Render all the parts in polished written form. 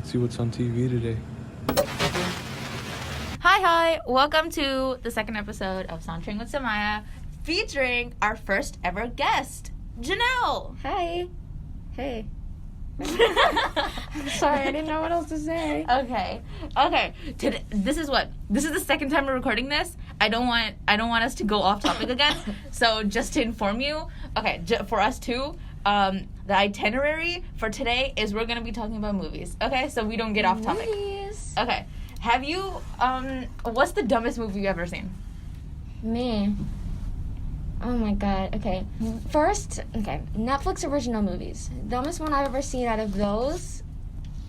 See what's on TV today. Hi, welcome to the second episode of Sauntering with Sumaiya, featuring our first ever guest, Jhanelle. Hi. Hey. I'm sorry, I didn't know what else to say. Okay. This is the second time we're recording this. I don't want us to go off topic again. So just to inform you, okay, for us too, the itinerary for today is we're gonna be talking about movies. Okay, so we don't get off topic. Movies. Okay. Have you what's the dumbest movie you've ever seen? Me. Oh my god. Okay. First, Netflix original movies. Dumbest one I've ever seen out of those,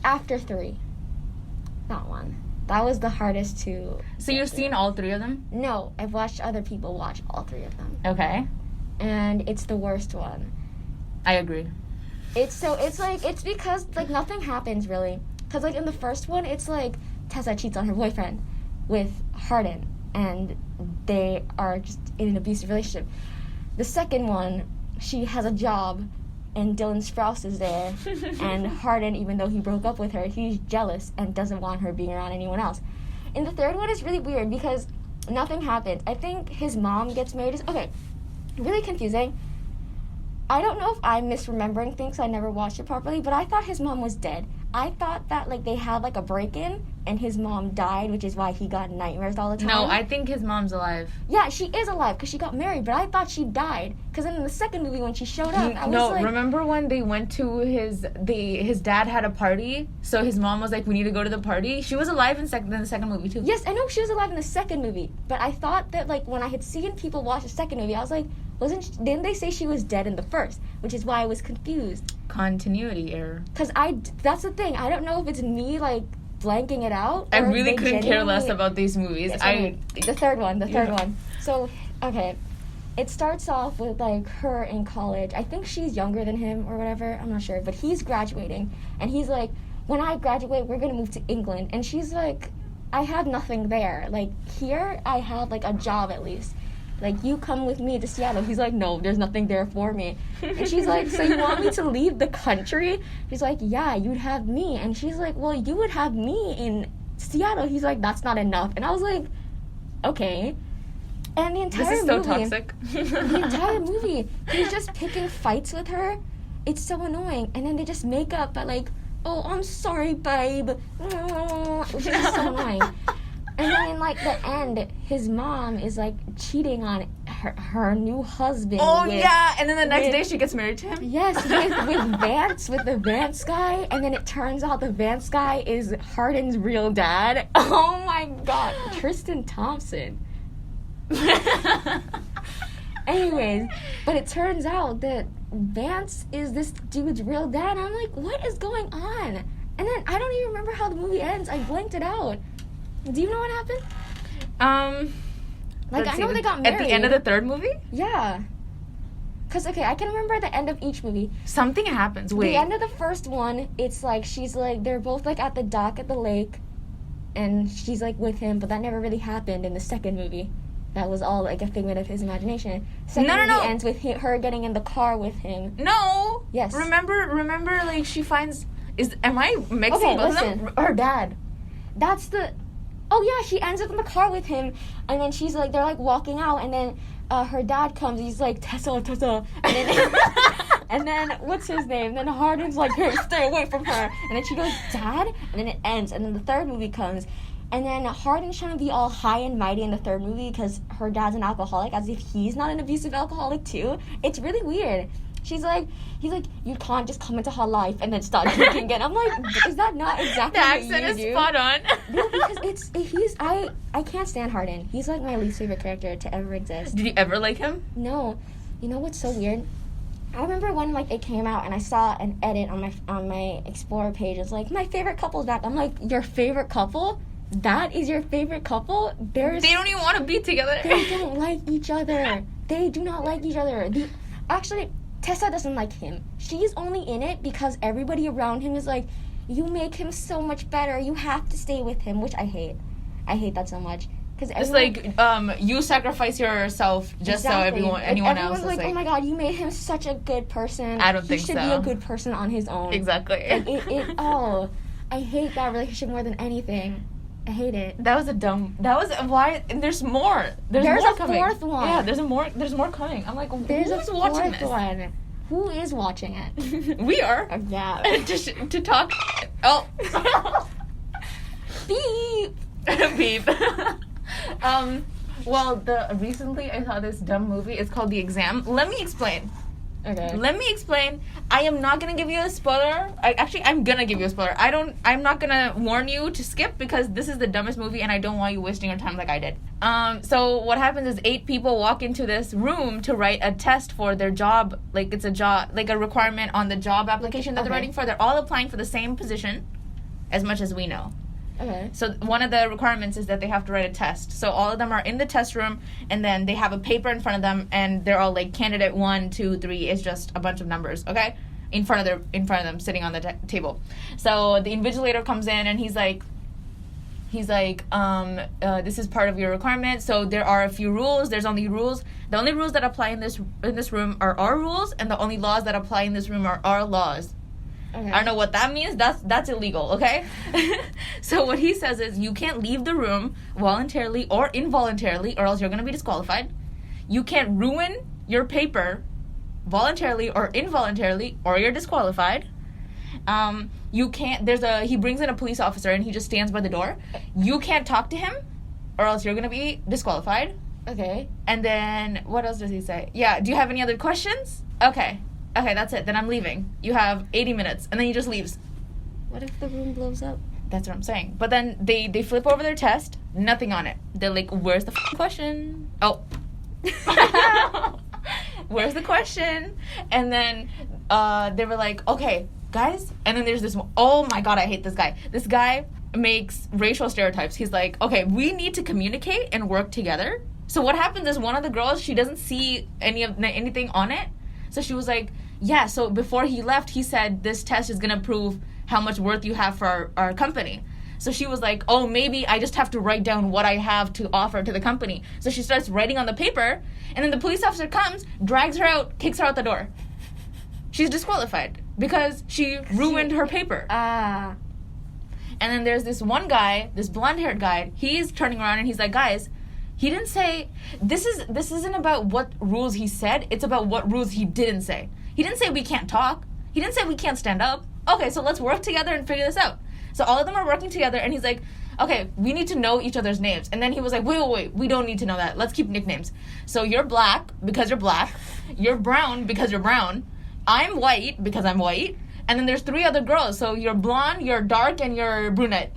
After 3. That one. That was the hardest to... So you've seen all three of them? No, I've watched other people watch all three of them. Okay. And it's the worst one. I agree. It's because, nothing happens, really. Because, in the first one, it's, Tessa cheats on her boyfriend with Hardin. And they are just in an abusive relationship. The second one, she has a job, and Dylan Sprouse is there. And Hardin, even though he broke up with her, he's jealous and doesn't want her being around anyone else. And the third one is really weird because nothing happens. I think his mom gets married. Okay, really confusing. I don't know if I'm misremembering things. I never watched it properly, but I thought his mom was dead. I thought that, they had, a break-in, and his mom died, which is why he got nightmares all the time. No, I think his mom's alive. Yeah, she is alive, because she got married, but I thought she died. Because then in the second movie, when she showed up, I was like... Remember when they went to his dad had a party, so his mom was like, we need to go to the party? She was alive in the second movie, too. Yes, I know she was alive in the second movie, but I thought that, when I had seen people watch the second movie, I was like, didn't they say she was dead in the first? Which is why I was confused. Continuity error. Because that's the thing. I don't know if it's me, blanking it out. I really couldn't care less about these movies. The third one. So, okay. It starts off with, her in college. I think she's younger than him or whatever. I'm not sure. But he's graduating. And he's like, when I graduate, we're going to move to England. And she's like, I have nothing there. Here, I have, a job at least. You come with me to Seattle. He's like, no, there's nothing there for me. And she's like, so you want me to leave the country? He's like, yeah, you'd have me. And she's like, well, you would have me in Seattle. He's like, that's not enough. And I was like, okay. And the entire movie... This is so toxic. The entire movie, he's just picking fights with her. It's so annoying. And then they just make up by oh, I'm sorry, babe. Which is so annoying. And then in, the end, his mom is, cheating on her new husband. Oh, yeah. And then the next day she gets married to him? Yes, with the Vance guy. And then it turns out the Vance guy is Hardin's real dad. Oh, my God. Tristan Thompson. Anyways, but it turns out that Vance is this dude's real dad. And I'm like, what is going on? And then I don't even remember how the movie ends. I blanked it out. Do you know what happened? I know they got married. At the end of the third movie? Yeah. Because, I can remember the end of each movie. Something happens. Wait. The end of the first one, it's they're both, at the dock at the lake, and she's, with him, but that never really happened in the second movie. That was all, a figment of his imagination. Second movie ends with her getting in the car with him. No! Yes. Remember, she finds... Am I mixing both of them? Her dad. That's the... Oh, yeah, she ends up in the car with him, and then she's, they're, walking out, and then her dad comes, he's like, Tessa, and then, and then, what's his name? And then Hardin's like, hey, stay away from her, and then she goes, Dad? And then it ends, and then the third movie comes, and then Hardin's trying to be all high and mighty in the third movie because her dad's an alcoholic, as if he's not an abusive alcoholic, too. It's really weird. He's like, you can't just come into her life and then start drinking again. I'm like, is that not exactly what you do? The accent is spot on. No, because I can't stand Hardin. He's my least favorite character to ever exist. Did you ever like him? No. You know what's so weird? I remember when it came out and I saw an edit on my Explorer page. It's my favorite couple's back. I'm like, your favorite couple? That is your favorite couple? They don't even want to be together. They don't like each other. They do not like each other. Actually, Tessa doesn't like him. She's only in it because everybody around him is like, you make him so much better. You have to stay with him, which I hate. I hate that so much. It's you sacrifice yourself just so anyone else is like, oh my God, you made him such a good person. I don't think so. He should be a good person on his own. Exactly. I hate that relationship more than anything. I hate it. That was why, and there's more. There's more a coming. fourth one. Yeah, there's more coming. I'm like, There's who's a watching fourth this? one. Who is watching it? We are. Yeah. to talk. Oh. Beep. Beep. Well, recently I saw this dumb movie. It's called The Exam. Let me explain. Okay. Let me explain. I am not gonna give you a spoiler. I'm gonna give you a spoiler. I'm not gonna warn you to skip because this is the dumbest movie and I don't want you wasting your time like I did. So what happens is 8 people walk into this room to write a test for their job. Like it's a job, like a requirement on the job application that they're writing for. They're all applying for the same position, as much as we know. Okay. So one of the requirements is that they have to write a test. So all of them are in the test room, and then they have a paper in front of them, and they're all like candidate 1, 2, 3 is just a bunch of numbers, okay, in front of them, sitting on the table. So the invigilator comes in, and he's like, this is part of your requirement. So there are a few rules. There's only rules. The only rules that apply in this room are our rules, and the only laws that apply in this room are our laws. Okay. I don't know what that means. That's illegal, okay? So what he says is you can't leave the room voluntarily or involuntarily or else you're going to be disqualified. You can't ruin your paper voluntarily or involuntarily or you're disqualified. You can't, he brings in a police officer and he just stands by the door. You can't talk to him or else you're going to be disqualified. Okay. And then what else does he say? Yeah, do you have any other questions? Okay, that's it. Then I'm leaving. You have 80 minutes. And then he just leaves. What if the room blows up? That's what I'm saying. But then they flip over their test. Nothing on it. They're like, where's the question? Oh. Where's the question? And then they were like, okay, guys. And then there's this one. Oh, my God, I hate this guy. This guy makes racial stereotypes. He's like, okay, we need to communicate and work together. So what happens is one of the girls, she doesn't see anything on it. So she was like, yeah, so before he left, he said this test is going to prove how much worth you have for our company. So she was like, oh, maybe I just have to write down what I have to offer to the company. So she starts writing on the paper, and then the police officer comes, drags her out, kicks her out the door. She's disqualified because she ruined her paper. And then there's this one guy, this blonde-haired guy, he's turning around and he's like, guys, he didn't say, this isn't about what rules he said, it's about what rules he didn't say. He didn't say we can't talk. He didn't say we can't stand up. Okay, so let's work together and figure this out. So all of them are working together, and he's like, okay, we need to know each other's names. And then he was like, wait, we don't need to know that. Let's keep nicknames. So you're black because you're black. You're brown because you're brown. I'm white because I'm white. And then there's 3 other girls. So you're blonde, you're dark, and you're brunette.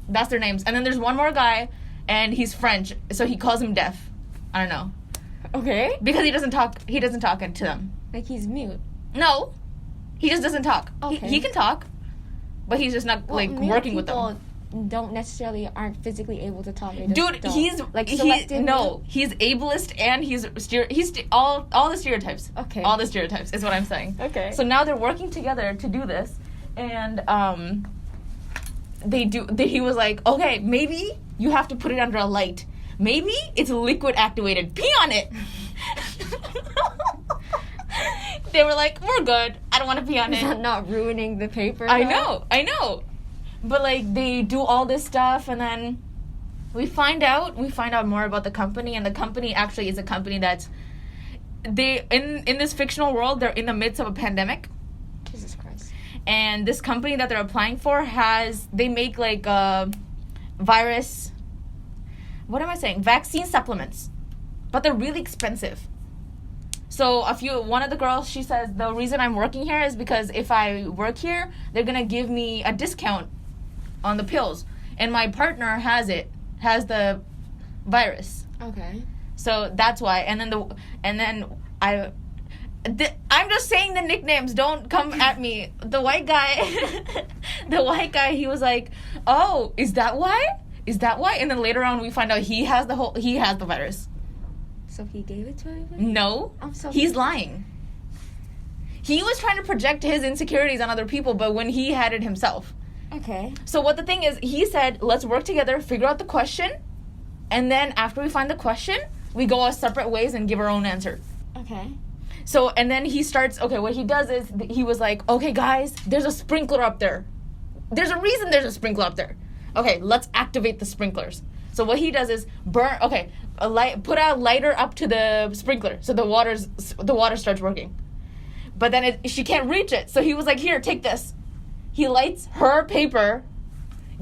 That's their names. And then there's one more guy, and he's French, so he calls him deaf. I don't know. Okay. Because he doesn't talk to them. Like he's mute. No. He just doesn't talk. Okay. He can talk, but he's just not working with them. Aren't physically able to talk. Dude, he's like he's ableist and he's all the stereotypes. Okay. All the stereotypes is what I'm saying. Okay. So now they're working together to do this, and he was like, okay, maybe you have to put it under a light. Maybe it's liquid activated. Pee on it. They were like, we're good. I don't want to pee on it. Is that not ruining the paper? I know. But like they do all this stuff, and then we find out more about the company, and the company actually is a company that's in this fictional world, they're in the midst of a pandemic. Jesus Christ. And this company that they're applying for they make like virus, what am I saying? Vaccine supplements. But they're really expensive. So one of the girls, she says, the reason I'm working here is because if I work here, they're going to give me a discount on the pills. And my partner has the virus. Okay. So that's why. And then I'm just saying the nicknames. Don't come at me. The white guy, he was like, oh, is that why? And then later on we find out he has the virus. So he gave it to everybody? No. He's lying. He was trying to project his insecurities on other people, but when he had it himself. Okay. So what the thing is, he said, let's work together, figure out the question, and then after we find the question, we go our separate ways and give our own answer. Okay. So, and then he starts, what he does is, he was like, okay, guys, there's a sprinkler up there. there's a reason there's a sprinkler up there. Okay, let's activate the sprinklers. So what he does is put a lighter up to the sprinkler so the water starts working. But then she can't reach it. So he was like, here, take this. He lights her paper,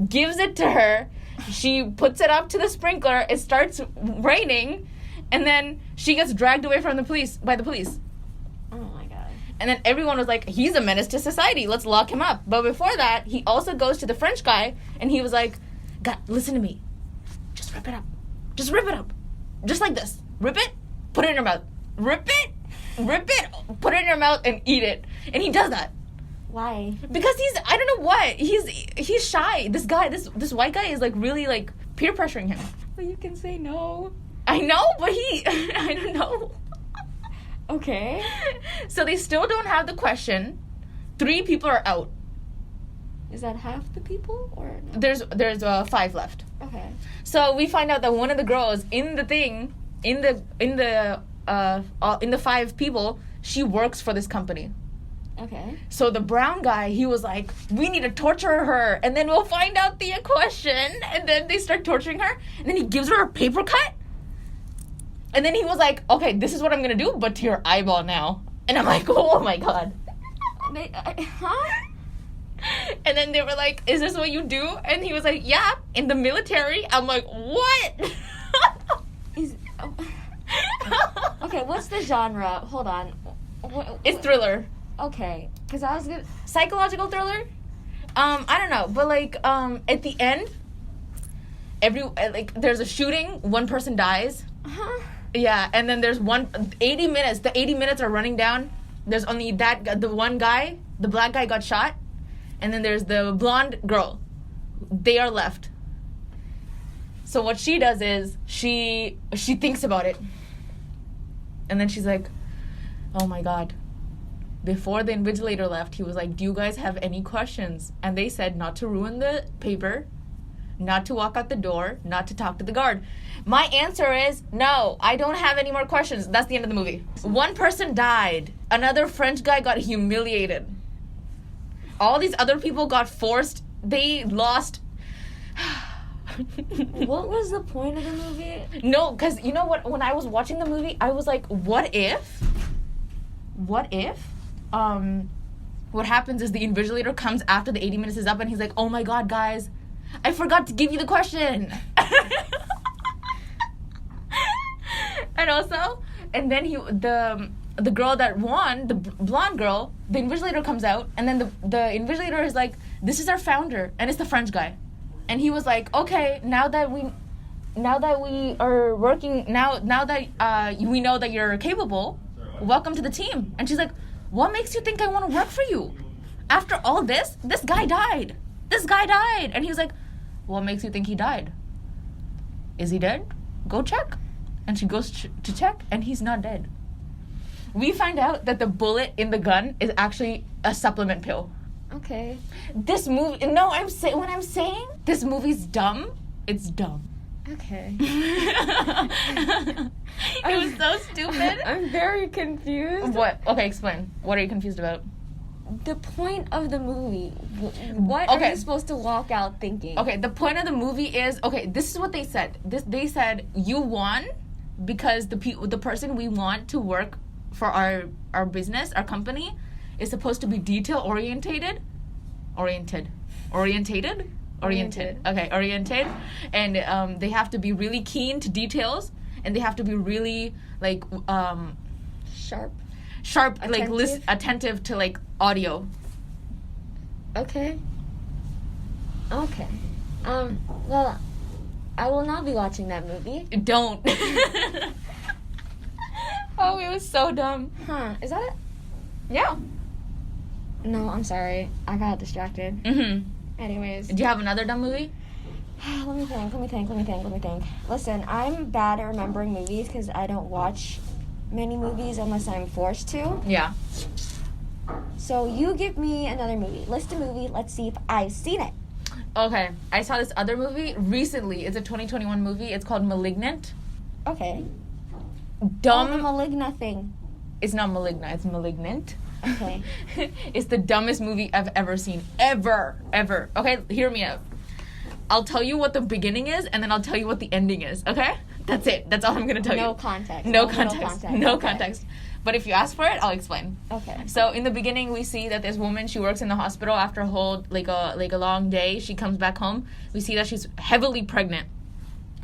gives it to her. She puts it up to the sprinkler. It starts raining. And then she gets dragged away from by the police. Oh my god. And then everyone was like, he's a menace to society. Let's lock him up. But before that, he also goes to the French guy. And he was like, God, listen to me. Just rip it up. Just rip it up. Just like this. Rip it. Put it in your mouth. Rip it. Put it in your mouth and eat it. And he does that. Why? Because I don't know what. He's shy. This guy, this white guy is like really like peer pressuring him. Well, you can say no. I know, but I don't know. Okay. So they still don't have the question. 3 people are out. Is that half the people or no? There's 5 left. Okay. So we find out that one of the girls in the thing, in the 5 people, she works for this company. Okay. So the brown guy, he was like, we need to torture her, and then we'll find out the question. And then they start torturing her, and then he gives her a paper cut. And then he was like, okay, this is what I'm gonna do, but to your eyeball now. And I'm like, oh my god. Huh? And then they were like, is this what you do? And he was like, yeah, in the military. I'm like, what? Okay, what's the genre? Hold on. It's thriller. Okay, because I was gonna... Psychological thriller? I don't know, but like, at the end, there's a shooting, one person dies. Huh? Yeah, and then there's 80 minutes. The 80 minutes are running down. There's only the one guy, the black guy got shot, and then there's the blonde girl. They are left. So what she does is she thinks about it. And then she's like, oh my god. Before the invigilator left, he was like, do you guys have any questions? And they said not to ruin the paper, not to walk out the door, not to talk to the guard. My answer is no, I don't have any more questions. That's the end of the movie. One person died. Another French guy got humiliated. All these other people got forced. They lost. What was the point of the movie? No, because you know what? When I was watching the movie, I was like, what if, what happens is the invigilator comes after the 80 minutes is up and he's like, oh my god, guys, I forgot to give you the question. And also, and then the girl that won, the blonde girl, the invigilator comes out, and then the invigilator is like, this is our founder, and it's the French guy. And he was like, okay, now that we are working, now that we know that you're capable, welcome to the team. And she's like, what makes you think I want to work for you? After all this guy died. And he was like, what makes you think he died? Is he dead? Go check. And she goes to check, and he's not dead. We find out that the bullet in the gun is actually a supplement pill. Okay. This movie, no, when I'm saying this movie's dumb, it's dumb. Okay. It was so stupid. I'm very confused. What? Okay, explain. What are you confused about? The point of the movie. What are you supposed to walk out thinking? Okay, the point of the movie is, okay, this is what they said. They said, you won because the person we want to work for our business, our company, is supposed to be detail-oriented. Oriented. Okay, oriented. And they have to be really keen to details, and they have to be really, like, sharp, attentive. Like, attentive to, like, audio. Okay. Well, I will not be watching that movie. Don't. Oh, it was so dumb. Huh, is that it? Yeah. No, I'm sorry. I got distracted. Mm-hmm. Anyways. Do you have another dumb movie? Let me think. Listen, I'm bad at remembering movies because I don't watch many movies unless I'm forced to. Yeah. So you give me another movie. List a movie. Let's see if I've seen it. Okay. I saw this other movie recently. It's a 2021 movie. It's called Malignant. Okay. Dumb. Oh, the Malignant thing. It's not Malignant. It's Malignant. Okay. It's the dumbest movie I've ever seen. Ever. Okay, hear me out. I'll tell you what the beginning is, and then I'll tell you what the ending is, okay? That's it. That's all I'm going to tell you. No context. No context. No Okay. context. But if you ask for it, I'll explain. Okay. So in the beginning, we see that this woman, she works in the hospital after a whole, like a long day. She comes back home. We see that she's heavily pregnant.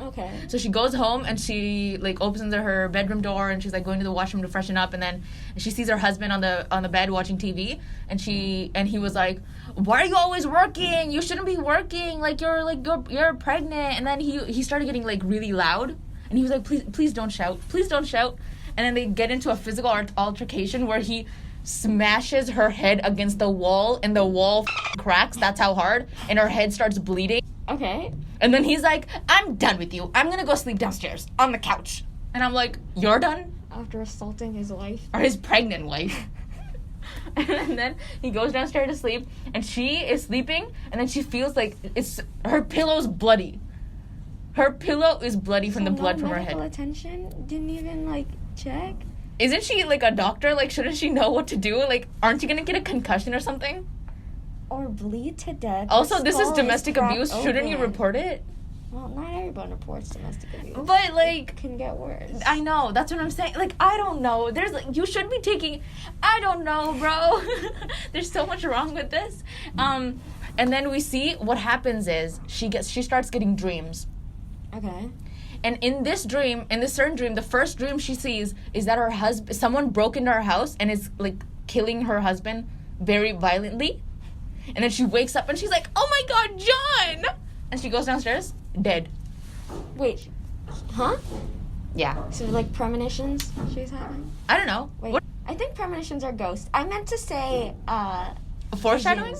Okay. So she goes home and she like opens her bedroom door and she's like going to the washroom to freshen up, and then she sees her husband on the bed watching TV, and he was like, "Why are you always working? You shouldn't be working. You're pregnant." And then he started getting like really loud, and he was like, "Please don't shout. Please don't shout." And then they get into a physical altercation where he smashes her head against the wall and the wall cracks. That's how hard, and her head starts bleeding. Okay. And then he's like, "I'm done with you. I'm gonna go sleep downstairs on the couch." And I'm like, "You're done?" After assaulting his wife. Or his pregnant wife. And then he goes downstairs to sleep, and she is sleeping, and then she feels like her pillow's bloody. Her pillow is bloody from the blood from her head. Medical attention? Didn't even like check? Isn't she like a doctor? Like, shouldn't she know what to do? Like, aren't you gonna get a concussion or something? Or bleed to death. Also, The this is skull domestic cracked abuse. Shouldn't you open. report it? Well, not everyone reports domestic abuse. But like, It can get worse. I know, that's what I'm saying. Like, I don't know. There's like, you should be taking, I don't know, bro. There's so much wrong with this. And then we see what happens is she starts getting dreams. Okay. And in this certain dream, the first dream she sees is that someone broke into her house and is like killing her husband very violently. And then she wakes up and she's like, "Oh my God, John!" And she goes downstairs, dead. Wait. Huh? Yeah. So like premonitions she's having? I don't know. Wait. What? I think premonitions are ghosts. I meant to say Foreshadowing?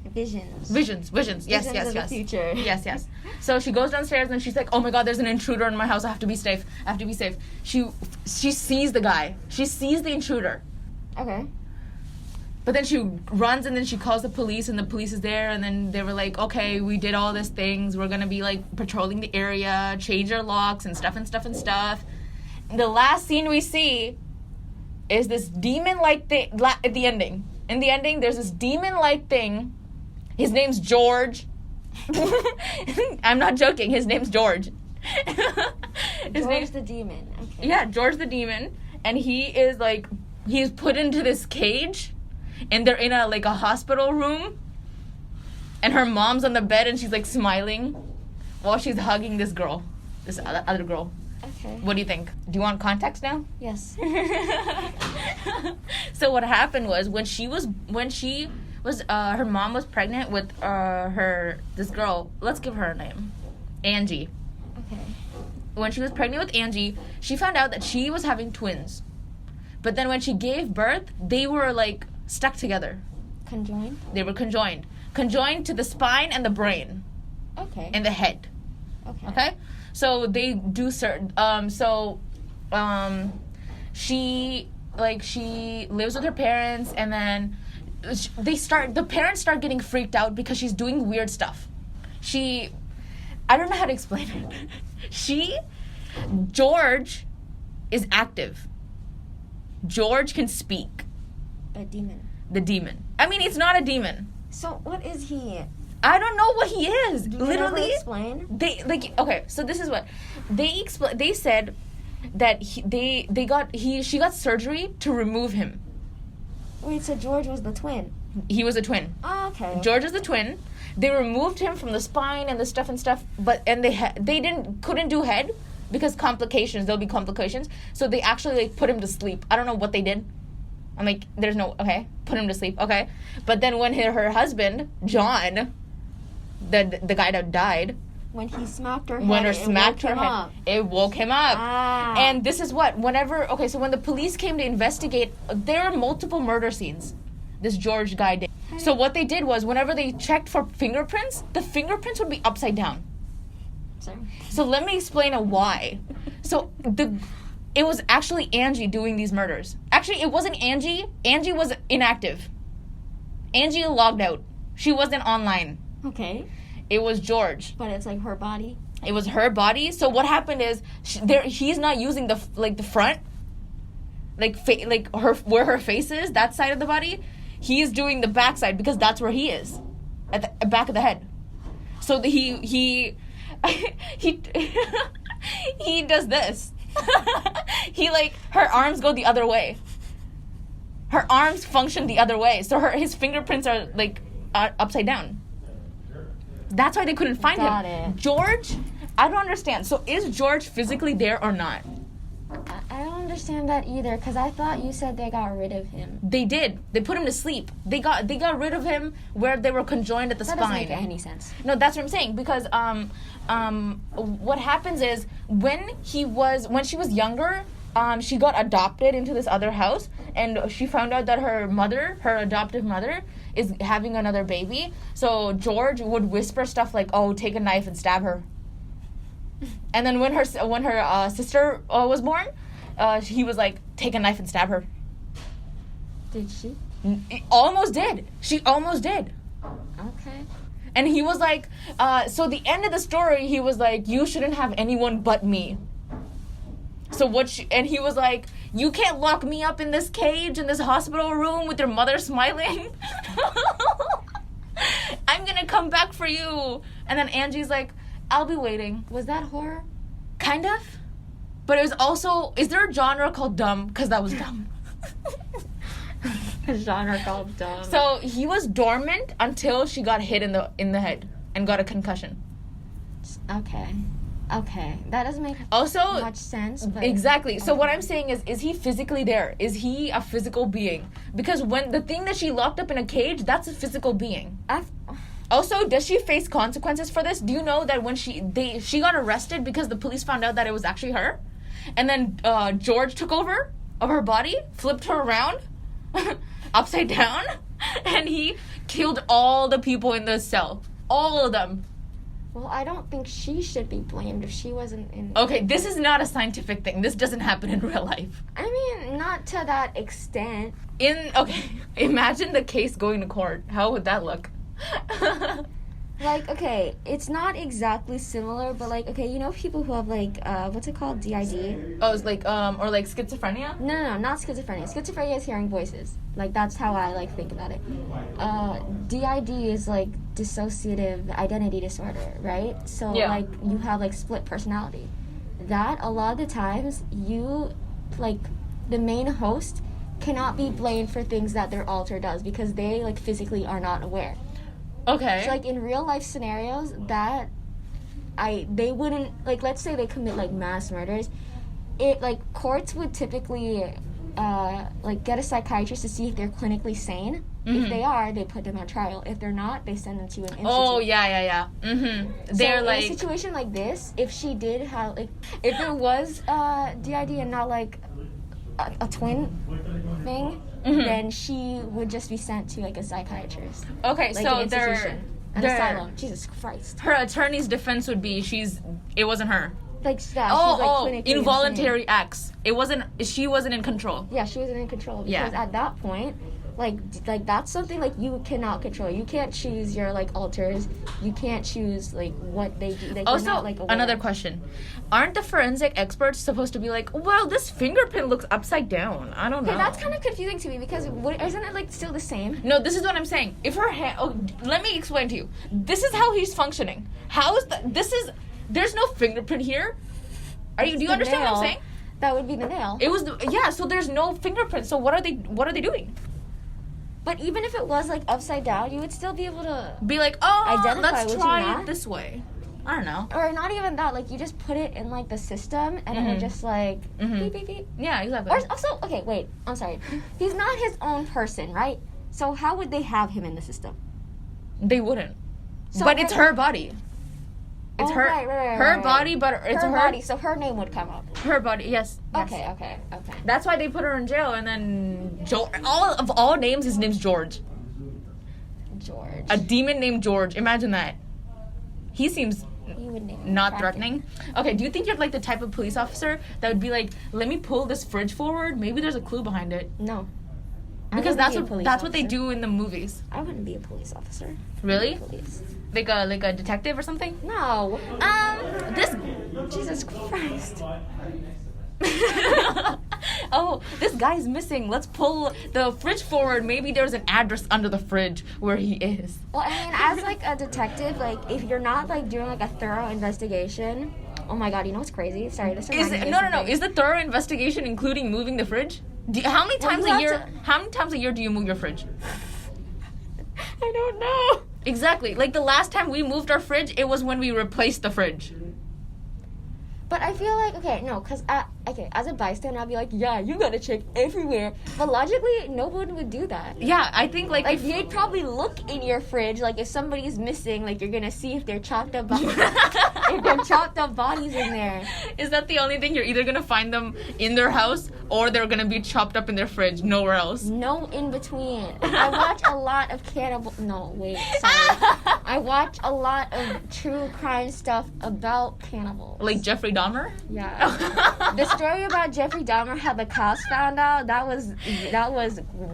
Visions. Visions. Yes. Visions of the future. Yes. So she goes downstairs and she's like, "Oh my God, there's an intruder in my house. I have to be safe. She sees the guy. She sees the intruder. Okay. But then she runs and then she calls the police, and the police is there, and then they were like, "Okay, we did all these things. We're gonna be like patrolling the area, change our locks and stuff. And the last scene we see is this demon-like thing at the ending. In the ending, there's this demon-like thing. His name's George. I'm not joking. His name's George. George the demon. Okay. Yeah, George the demon. And he's put into this cage, and they're in a hospital room, and her mom's on the bed and she's like smiling while she's hugging this other girl. Okay. What do you think? Do you want context now? Yes. So what happened was when she was her mom was pregnant with this girl. Let's give her a name, Angie. Okay. When she was pregnant with Angie, she found out that she was having twins. But then when she gave birth, they were like stuck together. Conjoined? They were conjoined to the spine and the brain Okay. and the head. Okay. Okay? So they do certain she lives with her parents, and then the parents start getting freaked out because she's doing weird stuff. I don't know how to explain it. George is active. George can speak. A demon. The demon. I mean, it's not a demon. So what is he? I don't know what he is. Do you Literally explain? Okay, so this is what they said that she got surgery to remove him. Wait, so George was the twin? He was a twin. Oh, okay. George is the twin. They removed him from the spine and the stuff, but they couldn't do head because there'll be complications. So they actually put him to sleep. I don't know what they did. I'm like, put him to sleep, okay. But then when her husband, John, the guy that died, when he smacked her head, it woke him up. Ah. And this is what, so when the police came to investigate, there are multiple murder scenes this George guy did. So what they did was, whenever they checked for fingerprints, the fingerprints would be upside down. Sorry. So let me explain why. So it was actually Angie doing these murders. Actually, it wasn't Angie. Angie was inactive. Angie logged out. She wasn't online. Okay. It was George. But it's like her body. It was her body. So what happened is he's not using the front. like where her face is, that side of the body, he's doing the back side because that's where he is, at the back of the head. So he he does this. He like, her arms go the other way. Her arms function the other way, so his fingerprints are like upside down. That's why they couldn't find Got him. it. George, I don't understand. So is George physically there or not? I don't understand that either, because I thought you said they got rid of him. They did. They put him to sleep. They got rid of him where they were conjoined at the That spine. doesn't make any sense. No, that's what I'm saying, because what happens is when she was younger, she got adopted into this other house, and she found out that her adoptive mother, is having another baby. So George would whisper stuff like, "Oh, take a knife and stab her." And then when her sister was born, he was like, "Take a knife and stab her." Did she? Almost did. She almost did. Okay. And he was like, so the end of the story, he was like, "You shouldn't have anyone but me." So and he was like, "You can't lock me up in this cage, in this hospital room with your mother smiling. I'm gonna come back for you." And then Angie's like, "I'll be waiting." Was that horror? Kind of. But it was also, is there a genre called dumb? Because that was dumb. A genre called dumb. So he was dormant until she got hit in the head and got a concussion. Okay. That doesn't make Also, much sense. But exactly. So what I'm saying is he physically there? Is he a physical being? Because when the thing that she locked up in a cage, that's a physical being. Also, does she face consequences for this? Do you know that when she got arrested because the police found out that it was actually her? And then George took over of her body, flipped her around, upside down, and he killed all the people in the cell. All of them. Well, I don't think she should be blamed if she wasn't in... Okay, this is not a scientific thing. This doesn't happen in real life. I mean, not to that extent. Okay, imagine the case going to court. How would that look? Like, okay, it's not exactly similar, but like, okay, you know people who have like, what's it called? DID? Oh, it's like, or like schizophrenia? No, not schizophrenia. Schizophrenia is hearing voices. Like, that's how I like think about it. DID is like dissociative identity disorder, right? So like, you have like split personality. That, a lot of the times, like, the main host cannot be blamed for things that their alter does because they like physically are not aware. Okay. So, like, in real life scenarios, they wouldn't, like, let's say they commit, like, mass murders, courts would typically, like, get a psychiatrist to see if they're clinically sane. Mm-hmm. If they are, they put them on trial. If they're not, they send them to an institute. Oh, yeah. Mm-hmm. They're so like... in a situation like this, if she did have, like, if there was DID and not, like, a twin thing... Mm-hmm. Then she would just be sent to like a psychiatrist. Okay, like so an asylum. Jesus Christ. Her attorney's defense would be it wasn't her. Like yeah, involuntary acts. She wasn't in control. Yeah, she wasn't in control because at that point, like that's something like you cannot control. You can't choose your like alters. You can't choose like what they do. Like, also, not, like, another question: aren't the forensic experts supposed to be like, well, this fingerprint looks upside down? I don't know. Okay, that's kind of confusing to me because isn't it like still the same? No, this is what I'm saying. If her hand, let me explain to you. This is how he's functioning. How is that? There's no fingerprint here. Do you understand what I'm saying? That would be the nail. It was so there's no fingerprint. So what are they doing? But even if it was like upside down, you would still be able to be like, oh, identify, let's try it this way. I don't know. Or not even that. Like you just put it in like the system, and it would just like beep beep beep. Yeah, exactly. Or also, okay, wait. I'm sorry. He's not his own person, right? So how would they have him in the system? They wouldn't. So but it's her body. It's her body, but it's her body. So her name would come up. Her body, yes. Okay. That's why they put her in jail, and then all names, his name's George. George. A demon named George. Imagine that. He seems not threatening. Okay, do you think you're like the type of police officer that would be like, let me pull this fridge forward? Maybe there's a clue behind it. No. Because that's what they do in the movies. I wouldn't be a police officer. Really? Like a detective or something? No. This Jesus Christ. oh, this guy's missing. Let's pull the fridge forward. Maybe there's an address under the fridge where he is. Well, I mean, as like a detective, like if you're not like doing like a thorough investigation, oh my god, you know what's crazy? Sorry, this Is reminded me no, of no, no. something. Is the thorough investigation including moving the fridge? How many times you a have year? to- How many times a year do you move your fridge? I don't know. Exactly. Like the last time we moved our fridge, it was when we replaced the fridge. But I feel like, okay, no, because, as a bystander, I'll be like, yeah, you gotta check everywhere. But logically, no one would do that. Yeah, I think like Like, you'd probably look in your fridge, like, if somebody's missing, like, you're gonna see if they're chopped up bodies. If they're chopped up bodies in there. Is that the only thing? You're either gonna find them in their house or they're gonna be chopped up in their fridge, nowhere else. No in between. I watch a lot of I watch a lot of true crime stuff about cannibals. Like Jeffrey Dahmer? Yeah. The story about Jeffrey Dahmer, how the cops found out, that was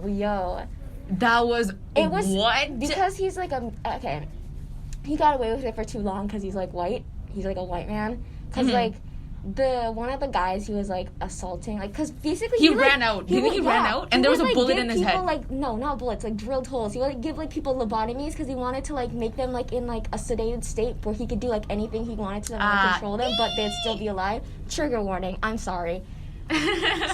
yo. That was It was what? because he's like he got away with it for too long because he's like white. He's like a white man. Because like one of the guys he was like assaulting, like, because basically he ran out. He ran out, and there was a bullet in his head. Like, no, not bullets, like drilled holes. He would like give like people lobotomies because he wanted to like make them like in like a sedated state where he could do like anything he wanted to them and control them, but they'd still be alive. Trigger warning. I'm sorry.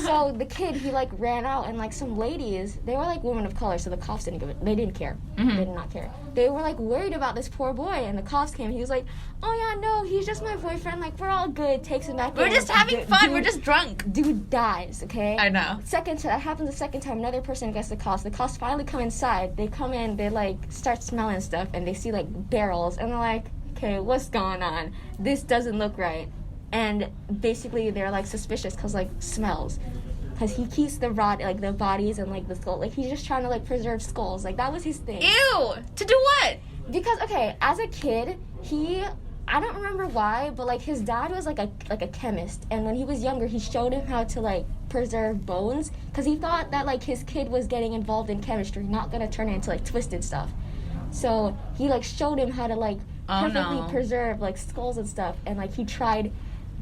So the kid, he like ran out, and like some ladies, they were like women of color, so the cops didn't give it. They didn't care. They did not care. They were like worried about this poor boy, and the cops came. He was like, "Oh yeah, no, he's just my boyfriend. Like we're all good." Takes him back. We're in. just having fun. Dude, We're just drunk. Dude dies. Okay. I know. That happens the second time. Another person gets the cops. The cops finally come inside. They come in. They like start smelling stuff, and they see like barrels, and they're like, "Okay, what's going on? This doesn't look right." And basically, they're like suspicious because like smells. Because he keeps the the bodies and like the skull. Like he's just trying to like preserve skulls. Like that was his thing. Ew! To do what? Because okay, as a kid, I don't remember why, but like his dad was like a chemist, and when he was younger, he showed him how to like preserve bones because he thought that like his kid was getting involved in chemistry, not gonna turn it into like twisted stuff. So he like showed him how to like perfectly preserve like skulls and stuff, and like he tried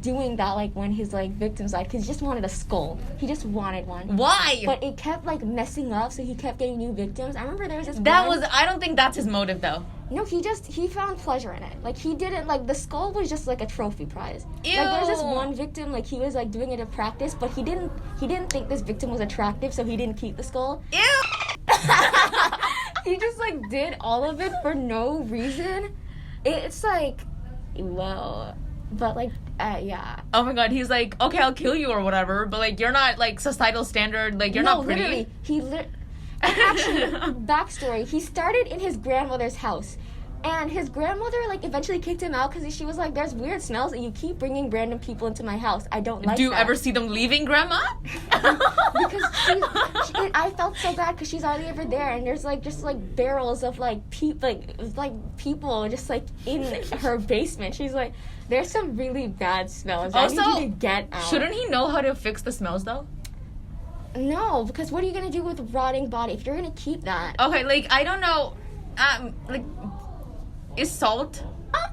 doing that like when his like victims died because he just wanted a skull. He just wanted one. Why? But it kept like messing up, so he kept getting new victims. I remember there was this I don't think that's his motive though. No, he found pleasure in it. Like he didn't like the skull was just like a trophy prize. Ew. Like there's this one victim, like he was like doing it in practice, but he didn't think this victim was attractive, so he didn't keep the skull. Ew. He just like did all of it for no reason. It's like, well, but like, yeah. Oh my god, he's like, okay, I'll kill you or whatever, but like you're not like societal standard, like you're not pretty. Literally, actually, backstory, he started in his grandmother's house. And his grandmother, like, eventually kicked him out because she was like, there's weird smells and you keep bringing random people into my house. I don't like that. Do you ever see them leaving, Grandma? Because I felt so bad because she's hardly ever there. And there's, like, just, like, barrels of, like, people just, like, in her basement. She's like, there's some really bad smells. Also, I need you to get out. Shouldn't he know how to fix the smells, though? No, because what are you going to do with a rotting body if you're going to keep that? Okay, like, I don't know. Like... Is salt?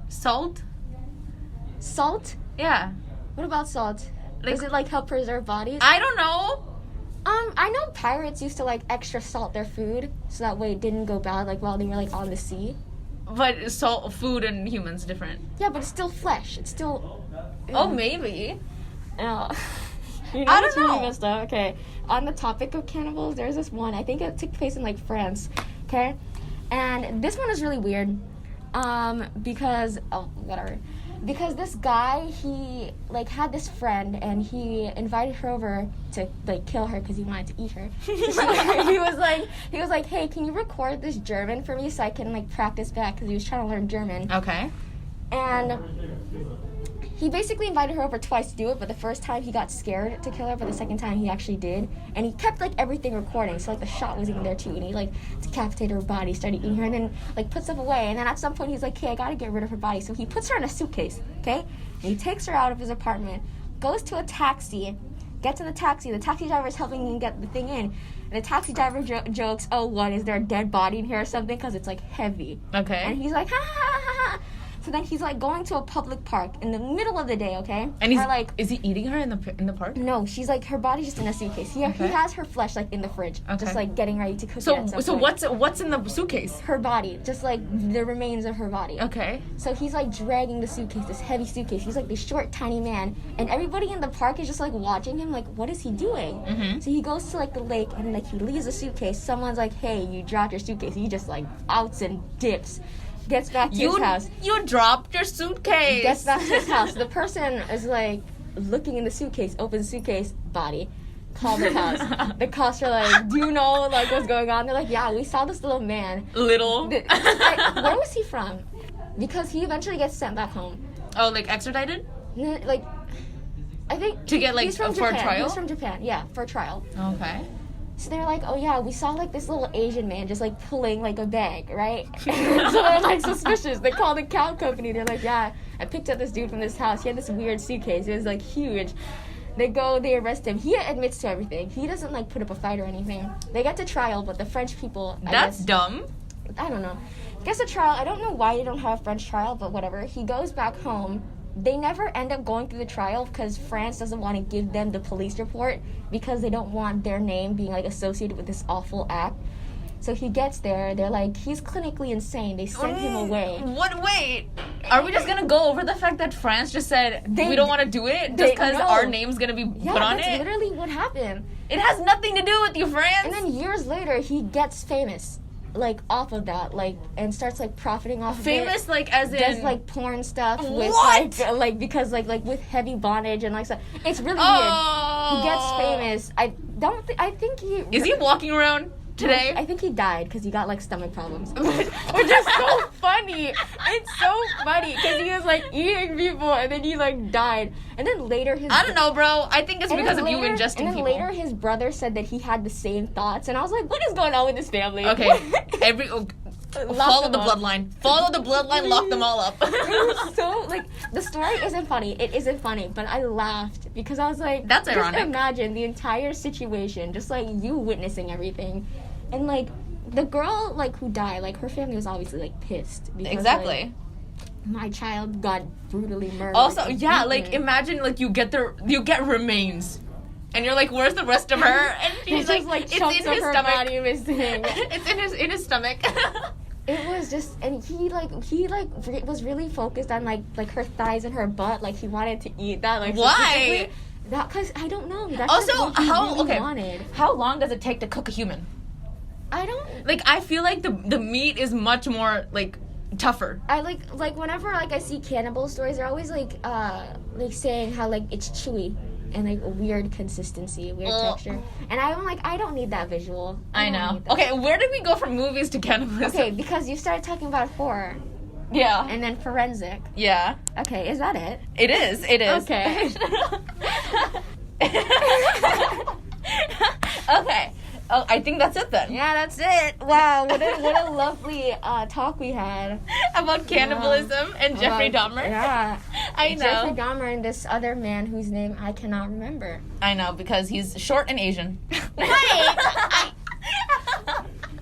Salt? Salt? Yeah. What about salt? Like, does it like help preserve bodies? I don't know. I know pirates used to like extra salt their food so that way it didn't go bad like while they were like on the sea. But salt, food, and humans different. Yeah, but it's still flesh. It's still. Oh, maybe. Oh. I don't know. Really messed up. Okay. On the topic of cannibals, there's this one. I think it took place in like France. Okay, and this one is really weird. Because this guy, he like had this friend and he invited her over to like kill her because he wanted to eat her. he was like, hey, can you record this German for me so I can like practice back because he was trying to learn German. Okay. And he basically invited her over twice to do it, but the first time he got scared to kill her, but the second time he actually did. And he kept, like, everything recording, so, like, the shot was even there, too. And he, like, decapitated her body, started eating her, and then, like, put stuff away. And then at some point, he's like, okay, I gotta get rid of her body. So he puts her in a suitcase, okay? And he takes her out of his apartment, goes to a taxi, gets in the taxi driver is helping him get the thing in. And the taxi driver jokes, oh, what, is there a dead body in here or something? Because it's, like, heavy. Okay. And he's like, ha, ha, ha, ha, ha. So then he's like going to a public park in the middle of the day, okay? And he's or, like, is he eating her in the park? no, she's like her body's just in a suitcase. He has her flesh like in the fridge, just like getting ready to cook it at some point. What's in the suitcase? Her body, just like the remains of her body. Okay. So he's like dragging the suitcase, this heavy suitcase. He's like this short, tiny man, and everybody in the park is just like watching him, like, what is he doing? Mm-hmm. So he goes to like the lake, and like he leaves the suitcase. Someone's like, hey, you dropped your suitcase. He just like outs and dips. Gets back to his house. You dropped your suitcase. Gets back to his house. The person is like looking in the suitcase, opens the suitcase, body. Call the cops. The cops are like, do you know like what's going on? They're like, yeah, we saw this little man. Little? Like, where was he from? Because he eventually gets sent back home. Oh, like extradited? Like, I think to get like he's from for Japan. a trial. He's from Japan, yeah, for a trial. Okay. So they're like, oh yeah, we saw like this little Asian man just like pulling like a bag, right? So they're like suspicious. They call the cab company. They're like, yeah, I picked up this dude from this house. He had this weird suitcase. It was like huge. They go, they arrest him. He admits to everything. He doesn't like put up a fight or anything. They get to trial, but the French people, That's dumb. I don't know. Gets a trial. I don't know why they don't have a French trial, but whatever. He goes back home. They never end up going through the trial because France doesn't want to give them the police report because they don't want their name being like associated with this awful act. So he gets there. They're like, he's clinically insane. They send him away. What? Wait. Are we just gonna go over the fact that France just said we don't want to do it just because our name's gonna be put on it? Yeah, that's literally what happened. It has nothing to do with you, France. And then years later, he gets famous, like off of that, like, and starts like profiting off famous, of it. like as in does like porn stuff with what? like because like with heavy bondage and like stuff. It's really weird. He gets famous. I think he is he walking around today? I think he died because he got like stomach problems, which is so funny. It's so funny because he was like eating people and then he like died. And then later I don't know, bro. I think it's because of you ingesting people. And then later his brother said that he had the same thoughts, and I was like, what is going on with this family? Okay, follow the bloodline. Follow the bloodline. Lock them all up. It was so like the story isn't funny. It isn't funny, but I laughed because I was like, that's ironic. Just imagine the entire situation, just like you witnessing everything, and like the girl like who died, like her family was obviously like pissed because, exactly. Like, my child got brutally murdered. Also, yeah, like imagine like you get remains, and you're like, "Where's the rest of her?" And she's like, "It's in his stomach." Body missing. It's in his stomach. It was just, and he was really focused on like her thighs and her butt. Like he wanted to eat that. Like why? That because I don't know. That's also, just what he really wanted. How long does it take to cook a human? I don't like. I feel like the meat is much more like tougher. I like whenever like I see cannibal stories, they're always like saying how like it's chewy and like a weird consistency, weird texture. And I'm like, I don't need that visual. I know. Okay, where did we go from movies to cannibalism? Okay, because you started talking about horror. Yeah. And then forensic. Yeah. Okay, is that it? It is. It is. Okay. Okay. Oh, I think that's it then. Yeah, that's it. Wow, what a lovely talk we had about cannibalism and Jeffrey Dahmer. Yeah, I know. Jeffrey Dahmer and this other man whose name I cannot remember. I know because he's short and Asian. Wait,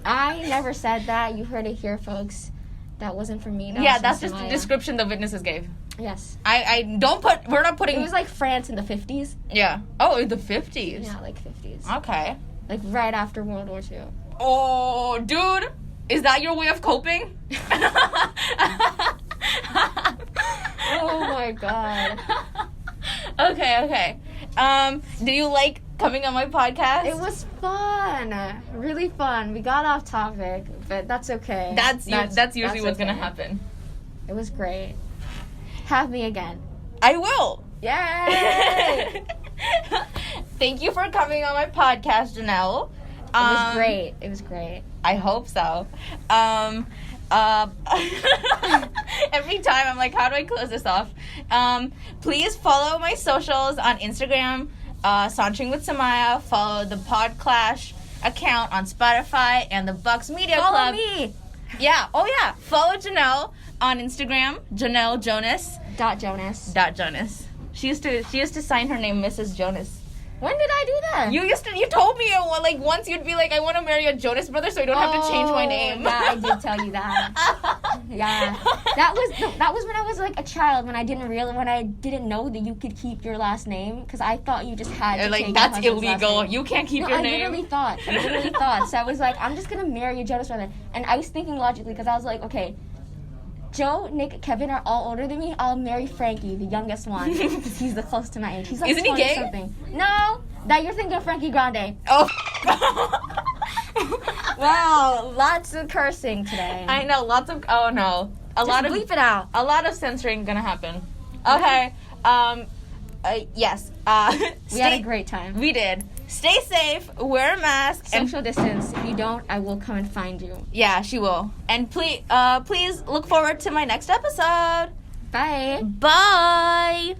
I never said that. You heard it here, folks. That wasn't from me. That's just the description the witnesses gave. Yes. We're not putting. It was like France in the 50s. Yeah. Oh, in the 50s. Yeah, like 50s. Okay. Like right after World War II. Oh, dude, is that your way of coping? Oh my god. Okay. Do you like coming on my podcast? It was fun. Really fun. We got off topic, but that's okay. That's usually what's gonna happen. It was great. Have me again. I will. Yay! Thank you for coming on my podcast, Jhanelle. It was great. I hope so. Every time I'm like, how do I close this off? Please follow my socials on Instagram, Sauntering with Sumaiya. Follow the Podclash account on Spotify and the Bucks Media Club. Follow me. Yeah. Oh yeah. Follow Jhanelle on Instagram. Jhanelle Jonas. Jonas. Jonas. She used to sign her name Mrs. Jonas. When did I do that? You told me like once you'd be like, I want to marry a Jonas brother, so I don't have to change my name. Yeah, I did tell you that. Yeah, that was when I was like a child, when I didn't know that you could keep your last name, because I thought you just had to like take that's your husband's illegal. last name. You can't keep No, your I name. literally thought. So I was like, I'm just gonna marry a Jonas brother, and I was thinking logically, because I was like, okay, Joe, Nick, Kevin are all older than me. I'll marry Frankie, the youngest one, because he's the close to my age. He's like Isn't he 20 gay? something. No, that you're thinking of Frankie Grande. Oh. Wow, lots of cursing today. I know, lots of. Oh no, Bleep it out. A lot of censoring gonna happen. Okay. Yes. We had a great time. We did. Stay safe. Wear a mask. Social distance. If you don't, I will come and find you. Yeah, she will. And please look forward to my next episode. Bye. Bye.